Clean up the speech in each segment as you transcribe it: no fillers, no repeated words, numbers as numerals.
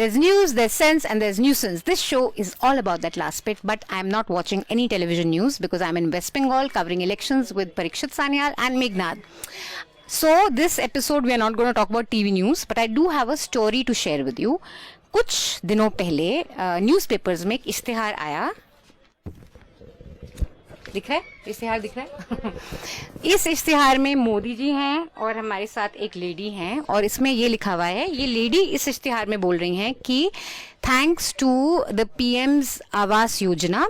There's news, there's sense, and there's nuisance. This show is all about that last bit, but I'm not watching any television news because I'm in West Bengal covering elections with Parikshit Sanyal and Meghnad. So this episode we are not going to talk about TV news, but I do have a story to share with you. कुछ दिनों पहले newspapers में एक इश्तिहार आया, दिख रहा है? इश्तिहार दिख रहा है? इस इश्तिहार में मोदी जी हैं और हमारे साथ एक लेडी हैं और इसमें ये लिखा हुआ है, ये लेडी इस इश्तिहार में बोल रही हैं कि thanks to the PM's Awas Yojana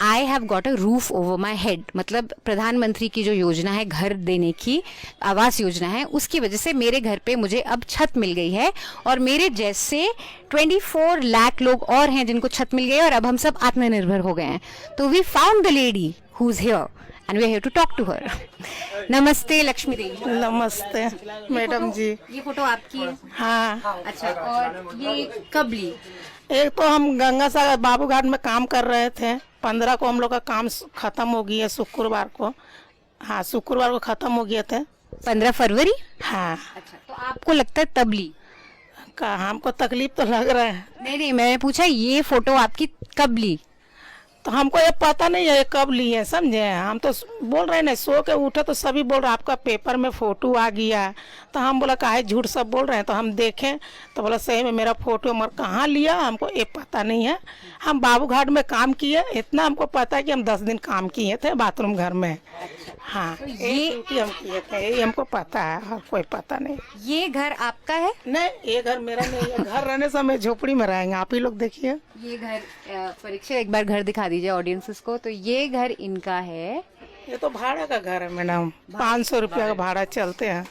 I have got a roof over my head. मतलब प्रधानमंत्री की जो योजना है, घर देने की आवास योजना है, उसकी वजह से मेरे घर पे मुझे अब छत मिल गई है और मेरे जैसे 24 लाख लोग और हैं जिनको छत मिल गई है और अब हम सब आत्मनिर्भर हो गए हैं। तो we found the lady who is here and we are here to talk to her. नमस्ते लक्ष्मी देवी। नमस्ते मैडम जी। ये फोटो आपकी है? हाँ। अच्छा, और ये कब ली? एक तो हम गंगा सागर बाबूघाट में काम कर रहे थे, 15 को हम लोग का काम खत्म हो गया, शुक्रवार को। हाँ, शुक्रवार को खत्म हो गए थे। 15 फरवरी? हाँ। अच्छा, तो आपको लगता है तब ली? का हमको तकलीफ तो लग रहा है। नहीं, मैंने पूछा ये फोटो आपकी कब ली? तो हमको ये पता नहीं है कब ली है, समझे। हम तो बोल रहे हैं ना, सो के उठे तो सभी बोल रहे आपका पेपर में फोटो आ गया। तो हम बोला काहे झूठ सब बोल रहे हैं। तो हम देखें तो बोला सही में मेरा फोटो मर कहाँ लिया हमको ये पता नहीं है। हम बाबूघाट में काम किए, इतना हमको पता है कि हम 10 दिन काम किए थे बाथरूम घर में। हाँ, तो ये ड्यूटी हम किए थे, ये हमको पता है और कोई पता नहीं। ये घर आपका है? नहीं, ये घर मेरा नहीं है। घर रहने से हम झोपड़ी में रहेंगे। आप ही लोग देखिए ये घर, परीक्षा एक बार घर दिखा दीजिए ऑडियंसेस को। तो ये घर इनका है? ये तो भाड़ा का घर है मैडम, 500 रुपया का भाड़ा चलते हैं।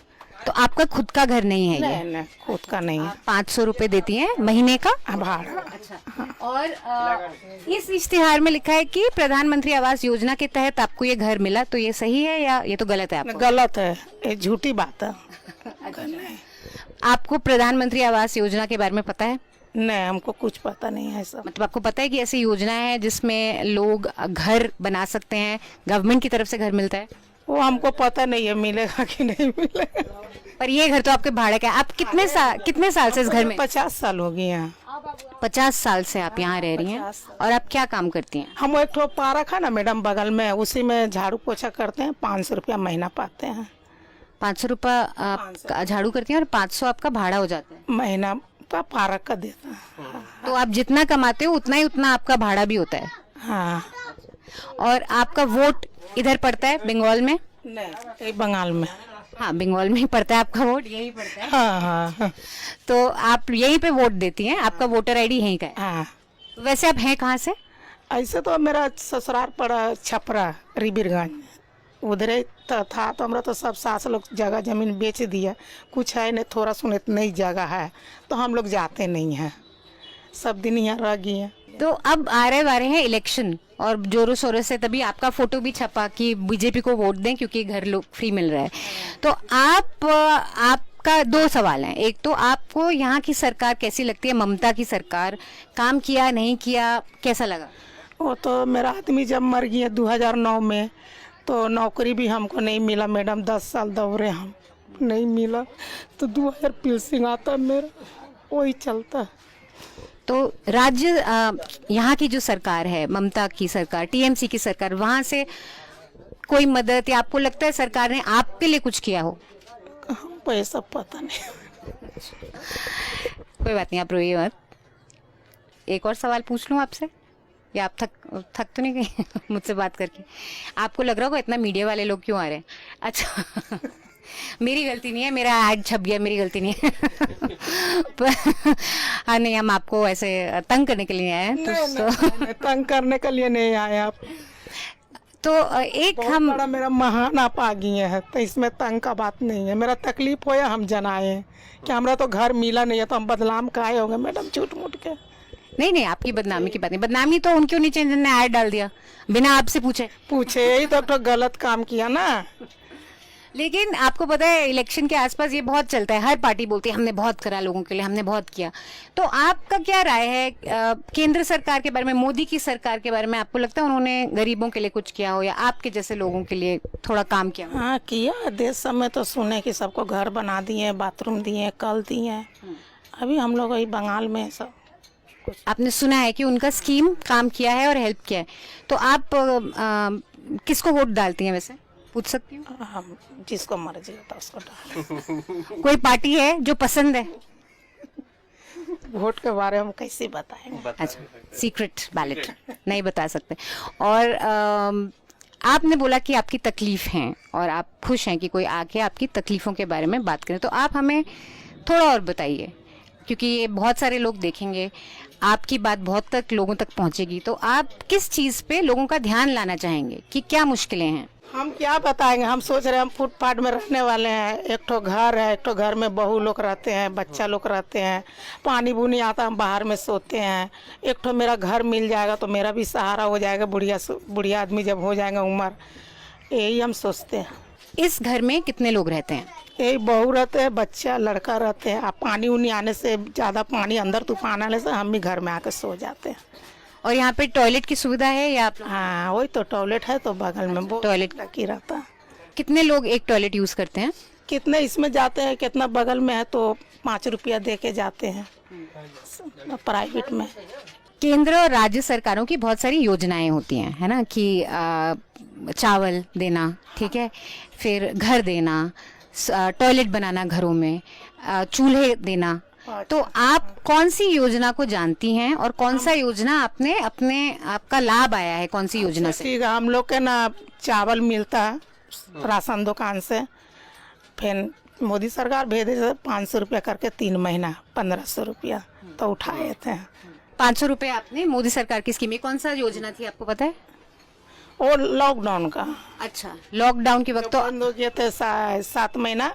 तो आपका खुद का घर नहीं है? नहीं नहीं, खुद का नहीं है। 500 रुपए देती हैं महीने का भाड़ा। अच्छा। और इस इश्तिहार में लिखा है कि प्रधानमंत्री आवास योजना के तहत आपको ये घर मिला, तो ये सही है या ये तो गलत है? आपको गलत है, ये झूठी बात है। आपको प्रधानमंत्री आवास योजना के बारे में पता है? नहीं, हमको कुछ पता नहीं है सब। मतलब आपको पता है कि ऐसी योजना है जिसमें लोग घर बना सकते हैं, गवर्नमेंट की तरफ से घर मिलता है? वो हमको पता नहीं है मिलेगा कि नहीं मिलेगा। पर ये घर तो आपके भाड़े का है। आप कितने साल से इस घर में? 50 साल हो गए हैं। 50 साल से आप यहाँ रह रही हैं। और आप क्या काम करती हैं? हम एक ठो पार्क है ना मैडम बगल में, उसी में झाड़ू पोछा करते हैं। 500 रुपया महीना पाते हैं। 500 रुपया झाड़ू करती हैं और 500 आपका भाड़ा हो जाता है महीना का, पार्क का देता है। तो आप जितना कमाते हो उतना आपका भाड़ा भी होता है? हाँ। और आपका वोट इधर पड़ता है बंगाल में? नहीं, ये बंगाल में। हाँ, बंगाल में ही पड़ता है आपका वोट, यही पड़ता है। हाँ हाँ। तो आप यहीं पे वोट देती हैं? आपका वोटर आईडी यहीं का है? हाँ। वैसे आप हैं कहाँ से? ऐसे तो मेरा ससुराल पड़ा छपरा रिबिरगंज, उधर ही था। तो हमरा तो सब सास लोग जगह जमीन बेच दिया, कुछ है नहीं, थोड़ा सुने नई जगह है तो हम लोग जाते नहीं हैं, सब दिन यहाँ रह गए हैं। तो अब आ रहे हैं इलेक्शन और जोरों शोरों से तभी आपका फोटो भी छपा कि बीजेपी को वोट दें क्योंकि घर लोग फ्री मिल रहा है। तो आपका 2 सवाल हैं। एक तो आपको यहाँ की सरकार कैसी लगती है? ममता की सरकार काम किया नहीं किया, कैसा लगा? वो तो मेरा आदमी जब मर गया 2009 में, तो नौकरी भी हमको नहीं मिला मैडम। 10 साल दौड़े हम, नहीं मिला। तो 2000 पेंशन आता मेरा, वही चलता। तो राज्य यहाँ की जो सरकार है, ममता की सरकार, टीएमसी की सरकार, वहाँ से कोई मदद या आपको लगता है सरकार ने आपके लिए कुछ किया हो? हमको ये सब पता नहीं। कोई बात नहीं, आप रोइए मत। एक और सवाल पूछ लूँ आपसे, या आप थक तो नहीं गई मुझसे बात करके? आपको लग रहा होगा इतना मीडिया वाले लोग क्यों आ रहे हैं? अच्छा मेरी गलती नहीं है, मेरा ऐड छप गया, मेरी गलती नहीं है। हाँ नहीं, हम आपको ऐसे तंग करने के लिए आए हैं। नहीं, तंग करने के लिए नहीं आए आप। तो एक हम बड़ा मेरा महान आप आ गए हैं, तो इसमें तंग का बात नहीं है। मेरा तकलीफ हो या हम जनाए कि हमारा तो घर मिला नहीं है, तो हम बदनाम काहे होंगे मैडम झूठ मूठ के? नहीं, आपकी बदनामी की बात नहीं। बदनामी तो उनके नीचे जिनने ऐड डाल दिया बिना आपसे पूछे। यही तो गलत काम किया ना। लेकिन आपको पता है इलेक्शन के आसपास ये बहुत चलता है, हर पार्टी बोलती है हमने बहुत करा लोगों के लिए, हमने बहुत किया। तो आपका क्या राय है केंद्र सरकार के बारे में, मोदी की सरकार के बारे में? आपको लगता है उन्होंने गरीबों के लिए कुछ किया हो या आपके जैसे लोगों के लिए थोड़ा काम किया हो? हाँ किया। देश सब में तो सुने कि सबको घर बना दिए, बाथरूम दिए, कल दिए। अभी हम लोग वही बंगाल में सब आपने सुना है कि उनका स्कीम काम किया है और हेल्प किया है, तो आप किसको वोट डालती हैं वैसे, पूछ सकती हूँ? हम जिसको मर्जी होता है उसको डाल। कोई पार्टी है जो पसंद है? वोट के बारे में कैसे बताएंगे? अच्छा, सीक्रेट बैलेट नहीं बता सकते। और आपने बोला कि आपकी तकलीफ है और आप खुश हैं कि कोई आके आपकी तकलीफों के बारे में बात करे, तो आप हमें थोड़ा और बताइए, क्योंकि ये बहुत सारे लोग देखेंगे, आपकी बात बहुत तक लोगों तक पहुंचेगी, तो आप किस चीज़ पे लोगों का ध्यान लाना चाहेंगे कि क्या मुश्किलें हैं? हम क्या बताएंगे, हम सोच रहे हैं हम फुटपाथ में रहने वाले हैं, एक ठो घर है, एक ठो घर में बहू लोग रहते हैं, बच्चा लोग रहते हैं, पानी बुनी आता हम बाहर में सोते हैं। एक ठो मेरा घर मिल जाएगा तो मेरा भी सहारा हो जाएगा, बुढ़िया आदमी जब हो जाएगा उम्र, यही हम सोचते हैं। इस घर में कितने लोग रहते हैं? यही बहू रहते हैं, बच्चा लड़का रहते हैं। अब पानी उनी आने से, ज़्यादा पानी अंदर तूफान आने से हम भी घर में आकर सो जाते हैं। और यहाँ पे टॉयलेट की सुविधा है या आप? हाँ वही तो टॉयलेट है, तो बगल में वो टॉयलेट लगी रहता है। कितने लोग एक टॉयलेट यूज करते हैं? कितने इसमें जाते हैं, कितना बगल में है तो 5 रुपया दे के जाते हैं प्राइवेट में। केंद्र और राज्य सरकारों की बहुत सारी योजनाएं होती हैं, है ना, कि चावल देना, ठीक है, फिर घर देना, टॉयलेट बनाना घरों में, चूल्हे देना। तो आप कौन सी योजना को जानती हैं और कौन सा योजना आपका लाभ आया है, कौन सी योजना से? ठीक है, हम लोग के ना चावल मिलता है राशन दुकान से, फिर मोदी सरकार भेजे 500 रुपया करके 3 महीना 1500 रुपया तो उठाए थे। 500 रुपये आपने मोदी सरकार की स्कीम में, कौन सा योजना थी आपको पता है? और लॉकडाउन का। अच्छा, लॉकडाउन के वक्त तो बंद हो गए थे 7 महीना,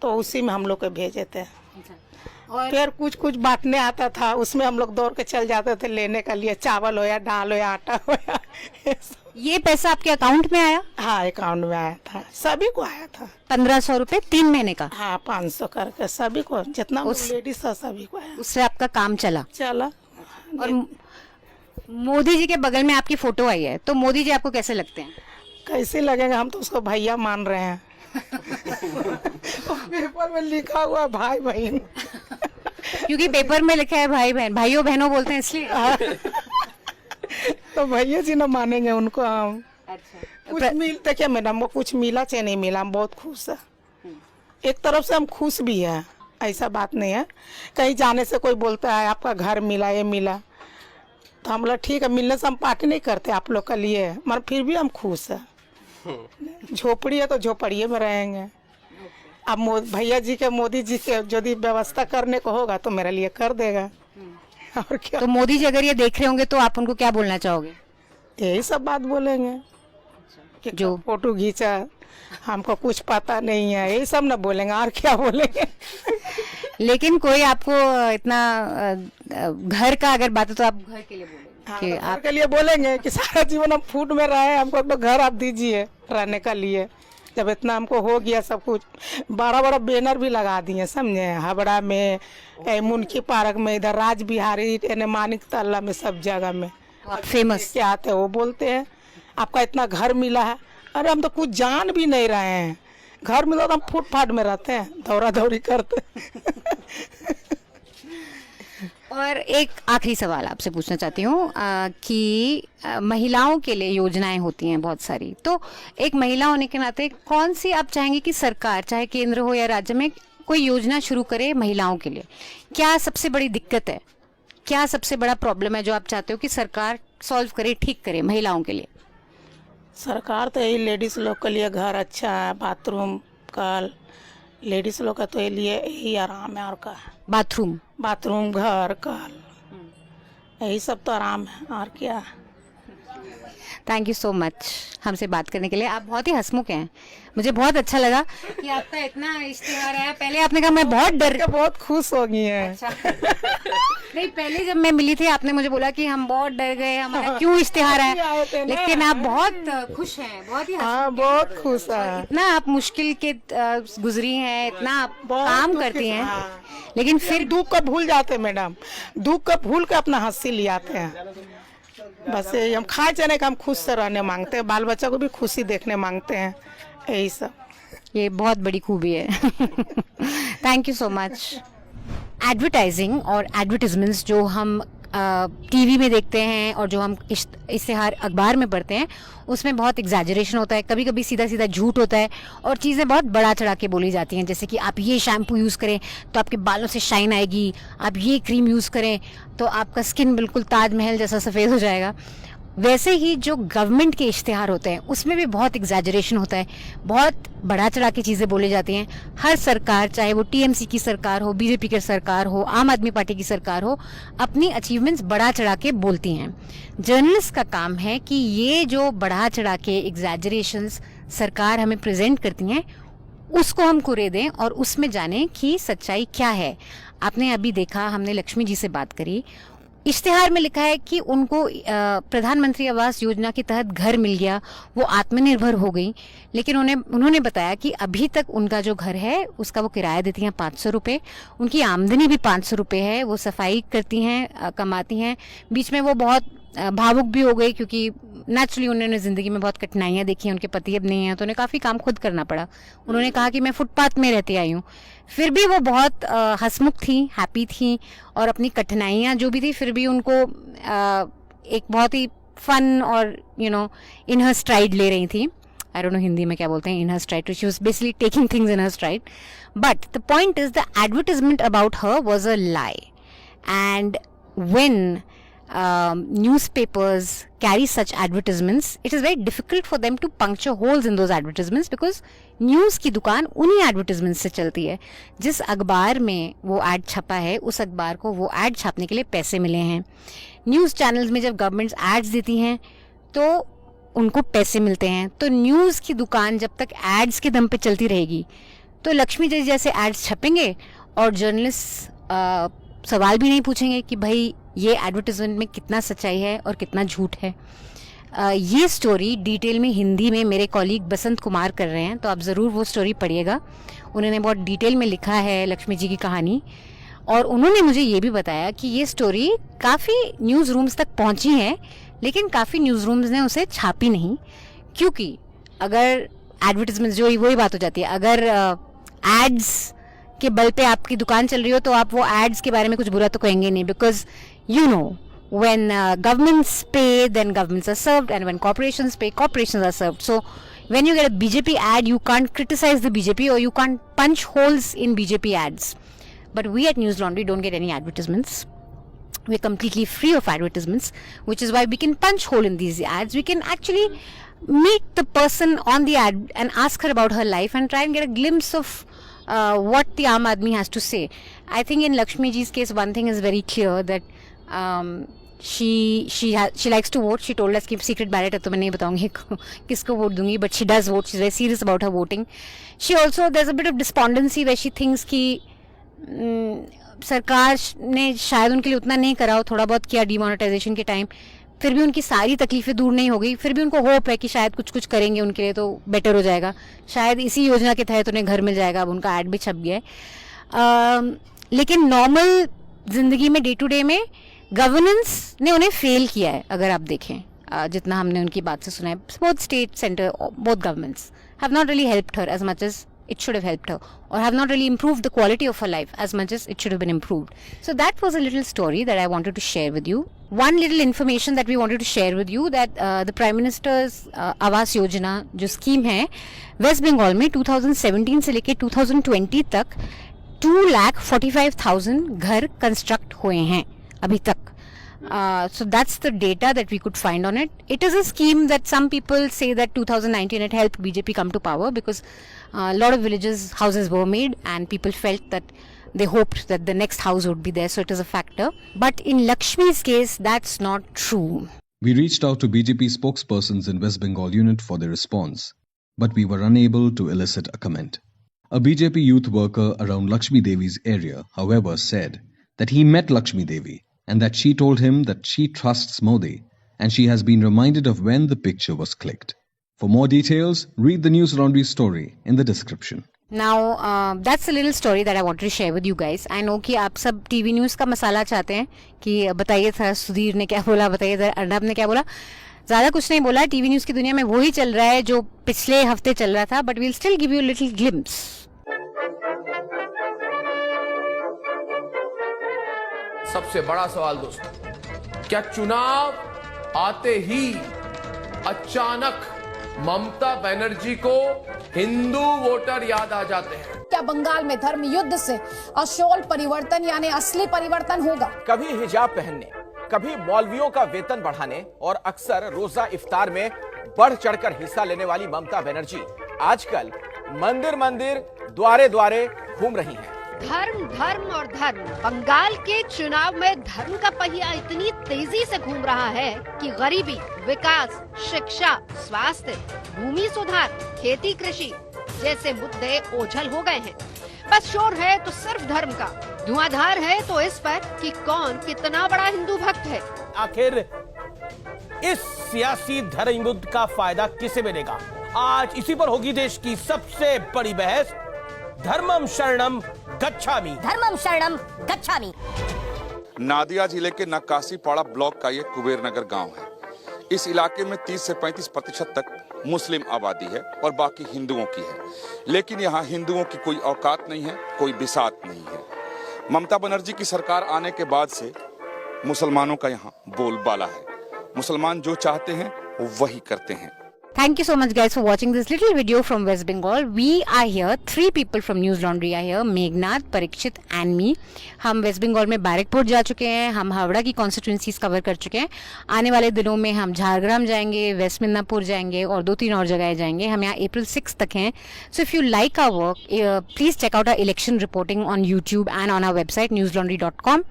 तो उसी में हम लोग को भेजे थे। और फिर कुछ कुछ बांटने आता था, उसमें हम लोग दौड़ के चल जाते थे लेने के लिए, चावल हो या दाल हो या आटा हो या ये पैसा आपके अकाउंट में आया? हाँ अकाउंट में आया था, सभी को आया था। 1500 रुपये 3 महीने का? हाँ 500 करके सभी को, जितना लेडीज था सभी को आया। उससे आपका काम चला? चला। और मोदी जी के बगल में आपकी फोटो आई है, तो मोदी जी आपको कैसे लगते हैं? कैसे लगेगा, हम तो उसको भैया मान रहे हैं। पेपर में लिखा हुआ भाई बहन। क्योंकि पेपर में लिखा है भाई बहन, भाइयों बहनों बोलते हैं इसलिए। तो भैया जी ना मानेंगे उनको हम। अच्छा, कुछ मिलते क्या मैडम, वो कुछ मिला चाहे नहीं मिला, हम बहुत खुश है। एक तरफ से हम खुश भी है, ऐसा बात नहीं है। कहीं जाने से कोई बोलता है आपका घर मिला, ये मिला, तो हम बोला ठीक है, मिलने से हम पार्टी नहीं करते आप लोग के लिए, मगर फिर भी हम खुश है। झोपड़ी है तो झोपड़िए में रहेंगे। अब भैया जी के, मोदी जी के यदि व्यवस्था करने को होगा तो मेरे लिए कर देगा, और क्या। तो मोदी जी अगर ये देख रहे होंगे तो आप उनको क्या बोलना चाहोगे? यही सब बात बोलेंगे कि जो फोटो खींचा, हमको कुछ पता नहीं है, यही सब ना बोलेंगे, और क्या बोलेंगे। लेकिन कोई आपको इतना घर का अगर बात है तो आप घर के लिए बोलेंगे? हाँ, कि तो आप घर के लिए बोलेंगे कि सारा जीवन हम फूट में रहे, हमको तो घर आप दीजिए रहने का लिए। जब इतना हमको हो गया सब कुछ, बड़ा बड़ा बैनर भी लगा दिए समझे, हावड़ा में, मुनकी पार्क में, इधर राज बिहारी, मानिक तल्ला में, सब जगह में। आप फेमस क्या आते हैं वो बोलते हैं आपका इतना घर मिला है। अरे हम तो कुछ जान भी नहीं रहे हैं, घर मिला तो हम फुटपाथ में रहते हैं, दौड़ा दौड़ी करते हैं। और एक आखिरी सवाल आपसे पूछना चाहती हूँ कि महिलाओं के लिए योजनाएं होती हैं बहुत सारी, तो एक महिला होने के नाते कौन सी आप चाहेंगे कि सरकार, चाहे केंद्र हो या राज्य में, कोई योजना शुरू करे महिलाओं के लिए? क्या सबसे बड़ी दिक्कत है, क्या सबसे बड़ा प्रॉब्लम है जो आप चाहते हो कि सरकार सॉल्व करे, ठीक करे महिलाओं के लिए? सरकार तो यही लेडीज़ लोग के लिए घर अच्छा है, बाथरूम का, लेडीज़ लोग का तो ये लिए यही आराम है, और का बाथरूम घर कल, यही सब तो आराम है, और क्या। थैंक यू सो मच हमसे बात करने के लिए। आप बहुत ही हंसमुख हैं, मुझे बहुत अच्छा लगा कि आपका इतना इश्तिहार आया। पहले आपने कहा मैं बहुत बहुत खुश हो गई हैं। अच्छा। नहीं, पहले जब मैं मिली थी आपने मुझे बोला कि हम बहुत डर गए, हमारा क्यों इश्तिहार आया, लेकिन आप बहुत खुश हैं, बहुत ही हाँ बहुत खुश है। इतना आप मुश्किल के गुजरी हैं, इतना आप काम करती हैं, लेकिन फिर दुख को भूल जाते मैडम, दुख को भूल के अपना हंसी ले आते हैं। बस यही हम खाए जाने का हम खुश से रहने मांगते हैं, बाल बच्चा को भी खुशी देखने मांगते हैं, यही सब। ये बहुत बड़ी खूबी है। Thank you so much. Advertising और एडवर्टिजमेंट्स जो हम टीवी में देखते हैं और जो हम इश्तिहार अखबार में पढ़ते हैं उसमें बहुत एग्जैजरेशन होता है, कभी कभी सीधा सीधा झूठ होता है और चीज़ें बहुत बढ़ा चढ़ा के बोली जाती हैं, जैसे कि आप ये शैम्पू यूज़ करें तो आपके बालों से शाइन आएगी, आप ये क्रीम यूज़ करें तो आपका स्किन बिल्कुल ताजमहल जैसा सफ़ेद हो जाएगा। वैसे ही जो गवर्नमेंट के इश्तिहार होते हैं उसमें भी बहुत एग्जैजरेशन होता है, बहुत बढ़ा चढ़ा के चीज़ें बोली जाती हैं। हर सरकार, चाहे वो टीएमसी की सरकार हो, बीजेपी की सरकार हो, आम आदमी पार्टी की सरकार हो, अपनी अचीवमेंट्स बढ़ा चढ़ा के बोलती हैं। जर्नलिस्ट का काम है कि ये जो बढ़ा चढ़ा के एग्जैजरेशंस सरकार हमें प्रेजेंट करती हैं उसको हम कुरे दें और उसमें जानें कि सच्चाई क्या है। आपने अभी देखा, हमने लक्ष्मी जी से बात करी, इश्तिहार में लिखा है कि उनको प्रधानमंत्री आवास योजना के तहत घर मिल गया, वो आत्मनिर्भर हो गई, लेकिन उन्होंने बताया कि अभी तक उनका जो घर है उसका वो किराया देती हैं 500 रुपये, उनकी आमदनी भी 500 रुपये है, वो सफाई करती हैं, कमाती हैं। बीच में वो बहुत भावुक भी हो गई क्योंकि नेचुरली उन्होंने ज़िंदगी में बहुत कठिनाइयाँ देखी हैं, उनके पति अब नहीं हैं तो उन्हें काफ़ी काम खुद करना पड़ा। उन्होंने कहा कि मैं फुटपाथ में रहती आई हूँ, फिर भी वो बहुत हंसमुख थी, हैप्पी थी और अपनी कठिनाइयाँ जो भी थी फिर भी उनको एक बहुत ही फन और इन हर स्ट्राइड ले रही थी। आई डोंट नो हिंदी में क्या बोलते हैं, in her stride, she was basically taking things in her stride. But the point is the advertisement about her was a lie, and when newspapers carry such advertisements, it is very difficult for them to puncture holes in those advertisements because news की दुकान उन्हीं advertisement से चलती है। जिस अखबार में वो ऐड छपा है उस अखबार को वो ऐड छापने के लिए पैसे मिले हैं। न्यूज़ चैनल्स में जब गवर्नमेंट्स एड्स देती हैं तो उनको पैसे मिलते हैं। तो न्यूज़ की दुकान जब तक एड्स के दम पे चलती रहेगी तो लक्ष्मी जी जैसे एड्स छपेंगे और जर्नलिस्ट सवाल भी नहीं पूछेंगे कि भाई ये एडवर्टाइजमेंट में कितना सच्चाई है और कितना झूठ है। ये स्टोरी डिटेल में हिंदी में मेरे कॉलीग बसंत कुमार कर रहे हैं, तो आप ज़रूर वो स्टोरी पढ़िएगा। उन्होंने बहुत डिटेल में लिखा है लक्ष्मी जी की कहानी, और उन्होंने मुझे ये भी बताया कि ये स्टोरी काफ़ी न्यूज़ रूम्स तक पहुंची है, लेकिन काफ़ी न्यूज़ रूम्स ने उसे छापी नहीं, क्योंकि अगर एडवर्टाइजमेंट जो वही बात हो जाती है, अगर एड्स के बल पे आपकी दुकान चल रही हो तो आप वो एड्स के बारे में कुछ बुरा तो कहेंगे नहीं, because when governments pay, then governments are served, and when corporations pay, corporations are served. So when you get a BJP ad, you can't criticize the BJP or you can't punch holes in BJP ads. But we at News Laundry don't get any advertisements. We're completely free of advertisements, which is why we can punch hole in these ads. We can actually meet the person on the ad and ask her about her life and try and get a glimpse of what the Aam Aadmi has to say. I think in Lakshmi ji's case, one thing is very clear, that she likes to vote. She told us कि secret ballot है तो मैं नहीं बताऊंगी किसको vote दूंगी, but she does vote. She's very serious about her voting. She also, there's a bit of despondency where she thinks कि सरकार ने शायद उनके लिए उतना नहीं करा हो, थोड़ा बहुत किया डिमोनेटाइजेशन के टाइम, फिर भी उनकी सारी तकलीफें दूर नहीं हो गई, फिर भी उनको होप है कि शायद कुछ कुछ करेंगे उनके लिए तो बेटर हो जाएगा, शायद इसी योजना के तहत उन्हें घर मिल जाएगा। अब उनका ऐड भी छप गया है। लेकिन नॉर्मल जिंदगी में डे टू डे में गवर्नेंस ने उन्हें फेल किया है। अगर आप देखें जितना हमने उनकी बात से सुना है, both state centre, both governments have not really helped her as much as it should have helped her, or have not really improved the quality of her life as much as it should have been improved. So that was a little story that I wanted to share with you. One little information that we wanted to share with you, that the Prime Minister's Awas Yojana जो scheme है waste Bengal में 2017 से लेकर 2020 तक 2,45,000 घर construct हुए हैं अभी तक. So that's the data that we could find on it. It is a scheme that some people say that 2019 it helped BJP come to power because a lot of villages houses were made and people felt that they hoped that the next house would be there, so it is a factor. But in Lakshmi's case, that's not true. We reached out to BJP spokespersons in West Bengal unit for their response, but we were unable to elicit a comment. A BJP youth worker around Lakshmi Devi's area, however, said that he met Lakshmi Devi and that she told him that she trusts Modi and she has been reminded of when the picture was clicked. For more details, read the News Laundry story in the description. Now, that's a little story that I wanted to share with you guys. I know कि आप सब TV news का मसाला चाहते हैं कि बताइए था सुधीर ने क्या बोला, बताइए था अर्नब ने क्या बोला. ज़्यादा कुछ नहीं बोला. टीवी न्यूज़ की दुनिया में वही चल रहा है जो पिछले हफ्ते चल रहा था, but we'll still give you a little glimpse. सबसे बड़ा सवाल दोस्तों, क्या चुनाव आते ही अचानक ममता बनर्जी को हिंदू वोटर याद आ जाते हैं? क्या बंगाल में धर्म युद्ध से अशोल परिवर्तन यानी असली परिवर्तन होगा? कभी हिजाब पहनने, कभी मौलवियों का वेतन बढ़ाने और अक्सर रोजा इफ्तार में बढ़ चढ़कर हिस्सा लेने वाली ममता बनर्जी आजकल मंदिर मंदिर द्वारे द्वारे घूम रही हैं। धर्म धर्म और धर्म। बंगाल के चुनाव में धर्म का पहिया इतनी तेजी से घूम रहा है कि गरीबी, विकास, शिक्षा, स्वास्थ्य, भूमि सुधार, खेती कृषि जैसे मुद्दे ओझल हो गए हैं। बस शोर है तो सिर्फ धर्म का, धुआंधार है तो इस पर कि कौन कितना बड़ा हिंदू भक्त है। आखिर इस सियासी धर्म युद्ध का फायदा किसे मिलेगा? आज इसी पर होगी देश की सबसे बड़ी बहस। धर्मम शरणम गच्छामि। धर्मम शरणम गच्छामि। नादिया जिले के नक्काशीपाड़ा ब्लॉक का ये कुबेर नगर गांव है। इस इलाके में 30 से 35% तक मुस्लिम आबादी है और बाकी हिंदुओं की है, लेकिन यहाँ हिंदुओं की कोई औकात नहीं है, कोई बिसात नहीं है। ममता बनर्जी की सरकार आने के बाद से मुसलमानों का यहाँ बोलबाला है। मुसलमान जो चाहते हैं वो वही करते हैं। Thank you so much guys for watching this little video from West Bengal. We are here, 3 people from News Laundry are here, Meghnad, Parikshit and me. हम वेस्ट बंगाल में बैरकपुर जा चुके हैं, हम हावड़ा की कॉन्स्टिट्यूंसीज कवर कर चुके हैं। आने वाले दिनों में हम झारग्राम जाएंगे, वेस्ट मिदनापुर जाएंगे और 2-3 और जगह जाएंगे। हम यहाँ अप्रैल 6 तक हैं। So if you like our work, please check out our election reporting on YouTube and on our website newslaundry.com.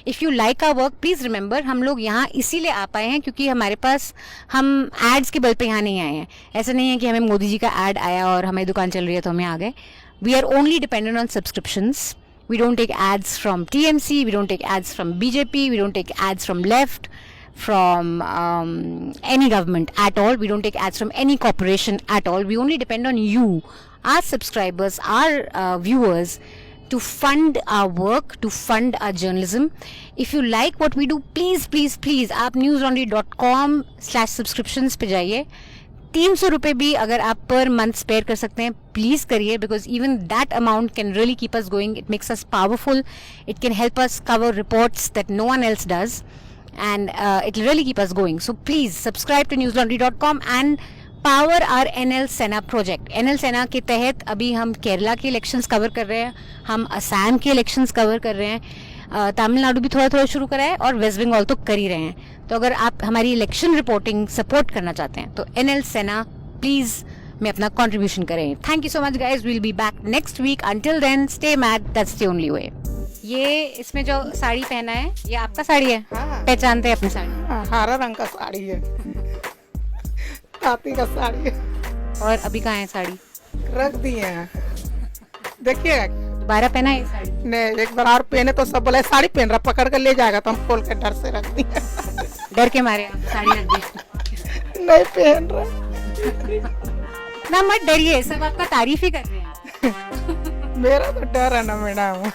If you like our work, please remember हम लोग यहाँ इसीलिए आ पाए हैं क्योंकि हमारे पास, हम एड्स के बल पे यहाँ नहीं आए हैं। ऐसा नहीं है कि हमें मोदी जी का ऐड आया और हमारी दुकान चल रही है तो हमें आ गए। We are only dependent on subscriptions. We don't take ads from TMC, we don't take ads from BJP, we don't take ads from left, from any government at all. We don't take ads from any corporation at all. We only depend on you, our subscribers, our viewers, to fund our work, to fund our journalism. If you like what we do, please आप newslaundry.com/subscriptions पे जाइए। 300 रुपये भी अगर आप per month spare कर सकते हैं प्लीज़ करिए, because even that amount can really keep us going. It makes us powerful, it can help us cover reports that no one else does, and it will really keep us going. So please subscribe to newslaundry.com and power our NL Sena project. NL Sena के तहत अभी हम केरला के elections cover कर रहे हैं, हम असम के इलेक्शंस कवर कर रहे हैं, तमिलनाडु भी थोड़ा थोड़ा शुरू करा है और वेस्ट बंगाल तो कर ही रहे हैं. तो अगर आप हमारी इलेक्शन रिपोर्टिंग सपोर्ट करना चाहते हैं तो NL Sena प्लीज़ में अपना कंट्रीब्यूशन करें. Thank you so much guys. Will be back next week. Until then stay mad, that's the only way. ये इसमें जो साड़ी पहना है ये आपका साड़ी है? हाँ। पहचानते हैं अपनी साड़ी? हाँ, हरा रंग का साड़ी है, ताती का साड़ी है. और अभी कहाँ है साड़ी? रख दिए हैं, देखिए. दोबारा पहना है ये साड़ी? नहीं, एक बार और पहने तो सब बोले साड़ी पहन रहा, पकड़ कर ले जाएगा तो हम खोल के डर से रख दिए. डर के मारे आप साड़ी रख दी? नहीं पहन रहा ना, मत डरिए, सब आपका तारीफ ही कर रहे हैं. मेरा तो डर है ना मैडम.